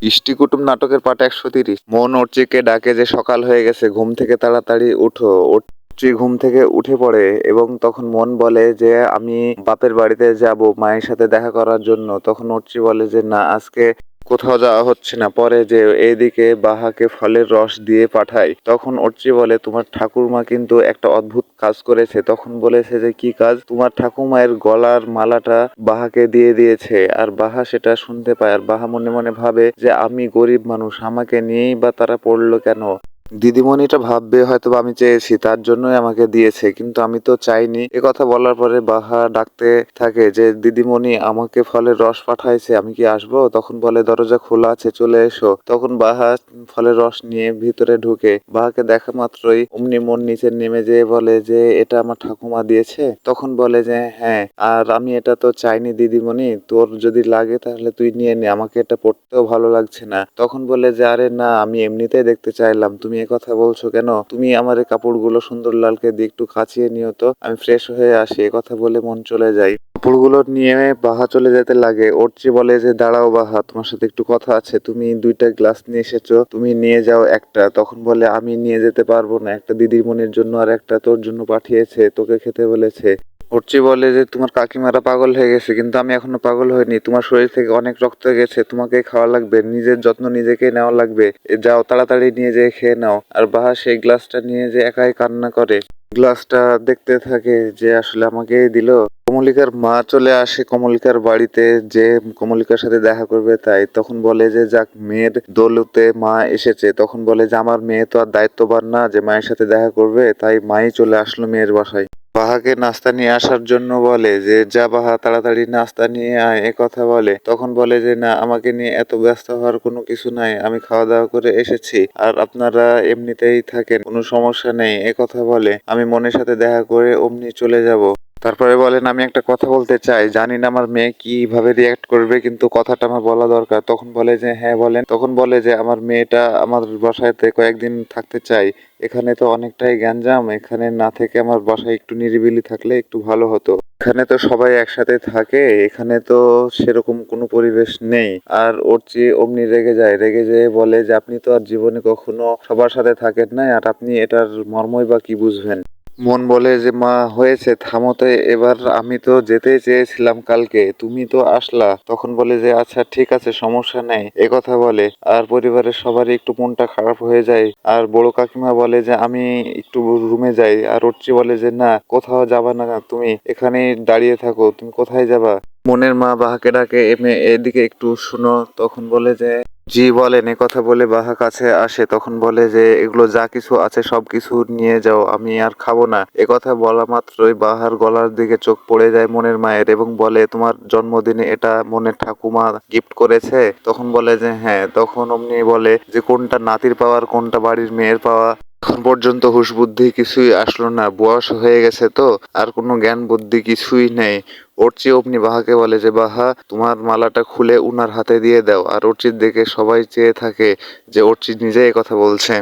ইষ্টি কুটুম নাটকের পার্ট 130। মন অর্চিকে ডাকে যে সকাল হয়ে গেছে, ঘুম থেকে তাড়াতাড়ি উঠো। অর্চি ঘুম থেকে উঠে পড়ে এবং তখন মন বলে যে আমি বাপের বাড়িতে যাব মায়ের সাথে দেখা করার জন্য। তখন অর্চি বলে যে না, আজকে কোথাও যাওয়া হচ্ছে না, পরে যে এইদিকে বাহাকে ফলের রস দিয়ে পাঠায়। তখন অর্চি বলে তোমার ঠাকুরমা কিন্তু একটা অদ্ভুত কাজ করেছে। তখন বলেছে যে কি কাজ? তোমার ঠাকুমায়ের গলার মালাটা বাহাকে দিয়ে দিয়েছে। আর বাহা সেটা শুনতে পায়, আর বাহা মনে মনে ভাবে যে আমি গরিব মানুষ, আমাকে নিয়েই বা তারা পড়লো কেন? দিদিমণিটা ভাববে হয়তো বা আমি চেয়েছি, তার জন্যই আমাকে দিয়েছে, কিন্তু আমি তো চাইনি। এ কথা বলার পরে বাহা ডাকতে থাকে যে দিদিমণি আমাকে ফলের রস পাঠাইছে, আমি কি আসবো? তখন বলে দরজা খোলা আছে, চলে এসো। তখন বাহা ফলের রস নিয়ে ভিতরে ঢুকে। বাহাকে দেখা মাত্রই অমনি মন নিচে নেমে যেয়ে বলে যে এটা আমার ঠাকুমা দিয়েছে। তখন বলে যে হ্যাঁ, আর আমি এটা তো চাইনি দিদিমণি, তোর যদি লাগে তাহলে তুই নিয়ে নে, আমাকে এটা পড়তেও ভালো লাগছে না। তখন বলে যে আরে না, আমি এমনিতেই দেখতে চাইলাম, তুমি এ কথা বলছো কেন? তুমি আমার এই কাপড়গুলো সুন্দরলালকে দিয়ে একটু কাচিয়ে নিও তো, আমি ফ্রেশ হয়ে আসি। এ কথা বলে মন চলে যায়। কাপড়গুলো নিয়ে বাহা চলে যেতে লাগে। অর্চি বলে যে দাঁড়াও বাহা, তোমার সাথে একটু কথা আছে। তুমি 2টা গ্লাস নিয়ে এসেছো, তুমি নিয়ে যাও একটা। তখন বলে আমি নিয়ে যেতে পারবো না, একটা দিদিমণির জন্য আর একটা তোর জন্য পাঠিয়েছে, তোকে খেতে বলেছে। অর্চি বলে যে তোমার কাকিমারা পাগল হয়ে গেছে, কিন্তু আমি এখনো পাগল হইনি। তোমার শরীর থেকে অনেক রক্ত গেছে, তোমাকে খাওয়া লাগবে, নিজের যত্ন নিজেকে নেওয়া লাগবে। যাও তাড়াতাড়ি নিয়ে যেয়ে খেয়ে নাও। আর বাহা সেই গ্লাসটা নিয়ে যে একাই কান্না করে। গ্লাসটা দেখতে থাকে যে আসলে আমাকেই দিল। কমলিকার মা চলে আসে কমলিকার বাড়িতে, যে কমলিকার সাথে দেখা করবে তাই। তখন বলে যে যাক, মেয়ের দৌলতে মা এসেছে। তখন বলে যে আমার মেয়ে তো আর দায়িত্ববান না যে মায়ের সাথে দেখা করবে, তাই মাই চলে আসলো মেয়ের বাসায়। বাহাকে নাস্তা নিয়ে আসার জন্য বলে যে যা বাহা, তাড়াতাড়ি নাস্তা নিয়ে আয়, এ কথা বলে। তখন বলে যে না, আমাকে নিয়ে এত ব্যস্ত হওয়ার কোনো কিছু নাই, আমি খাওয়া দাওয়া করে এসেছি, আর আপনারা এমনিতেই থাকেন, কোনো সমস্যা নেই। এ কথা বলে আমি মনের সাথে দেখা করে অমনি চলে যাব। তারপরে বলেন আমি একটা কথা বলতে চাই, জানি না আমার মেয়ে কিভাবে রিয়াক্ট করবে, কিন্তু কথাটা আমার বলা দরকার। তখন বলে যে হ্যাঁ বলেন। তখন বলে যে আমার মেয়েটা আমার বাসাতে কয়েকদিন থাকতে চাই। এখানে তো অনেকটাই গ্যাঞ্জাম, এখানে না থেকে আমার বাসায় একটু নিরিবিলি থাকলে একটু ভালো হতো। এখানে তো সবাই একসাথে থাকে, এখানে তো সেরকম কোনো পরিবেশ নেই। আর ওর চেয়ে অমনি রেগে যায়, রেগে যেয়ে বলে যে আপনি তো আর জীবনে কখনো সবার সাথে থাকেন নাই, আর আপনি এটার মর্মই বা কি বুঝবেন? মন বলে যে মা হয়েছে, থামো তো এবার, আমি তো যেতে চেয়েছিলাম কালকে, তুমি তো আসলা। তখন বলে যে আচ্ছা ঠিক আছে, সমস্যা নেই, এ কথা বলে। আর পরিবারের সবারই একটু মনটা খারাপ হয়ে যায়। আর বড় কাকিমা বলে যে আমি একটু রুমে যাই। আর অর্চি বলে যে না, কোথাও যাবা না, তুমি এখানেই দাঁড়িয়ে থাকো, তুমি কোথায় যাবা? মনের মা বাহাকে ডাকে, এদিকে একটু শুনো। তখন বলে যে জি বলেন। এ কথা বলে বাহা কাছে আসে। তখন বলে যে এগুলো যা কিছু আছে সব কিছু নিয়ে যাও, আমি আর খাবো না। এ কথা বলা মাত্রই বাহার গলার দিকে চোখ পড়ে যায় মনের মায়ের, এবং বলে তোমার জন্মদিনে এটা মনের ঠাকুমা গিফট করেছে? তখন বলে যে হ্যাঁ। তখন অমনি বলে যে কোনটা নাতির পাওয়ার কোনটা বাড়ির মেয়ের পাওয়া। এখন পর্যন্ত হুঁশ বুদ্ধি কিছুই আসলো না, বয়স হয়ে গেছে তো, আর কোনো জ্ঞান বুদ্ধি কিছুই নেই। অর্চি অমনি বাহাকে বলে যে বাহা, তোমার মালাটা খুলে উনার হাতে দিয়ে দাও। আর অর্চির দিকে সবাই চেয়ে থাকে যে অর্চি নিজে কথা বলছে।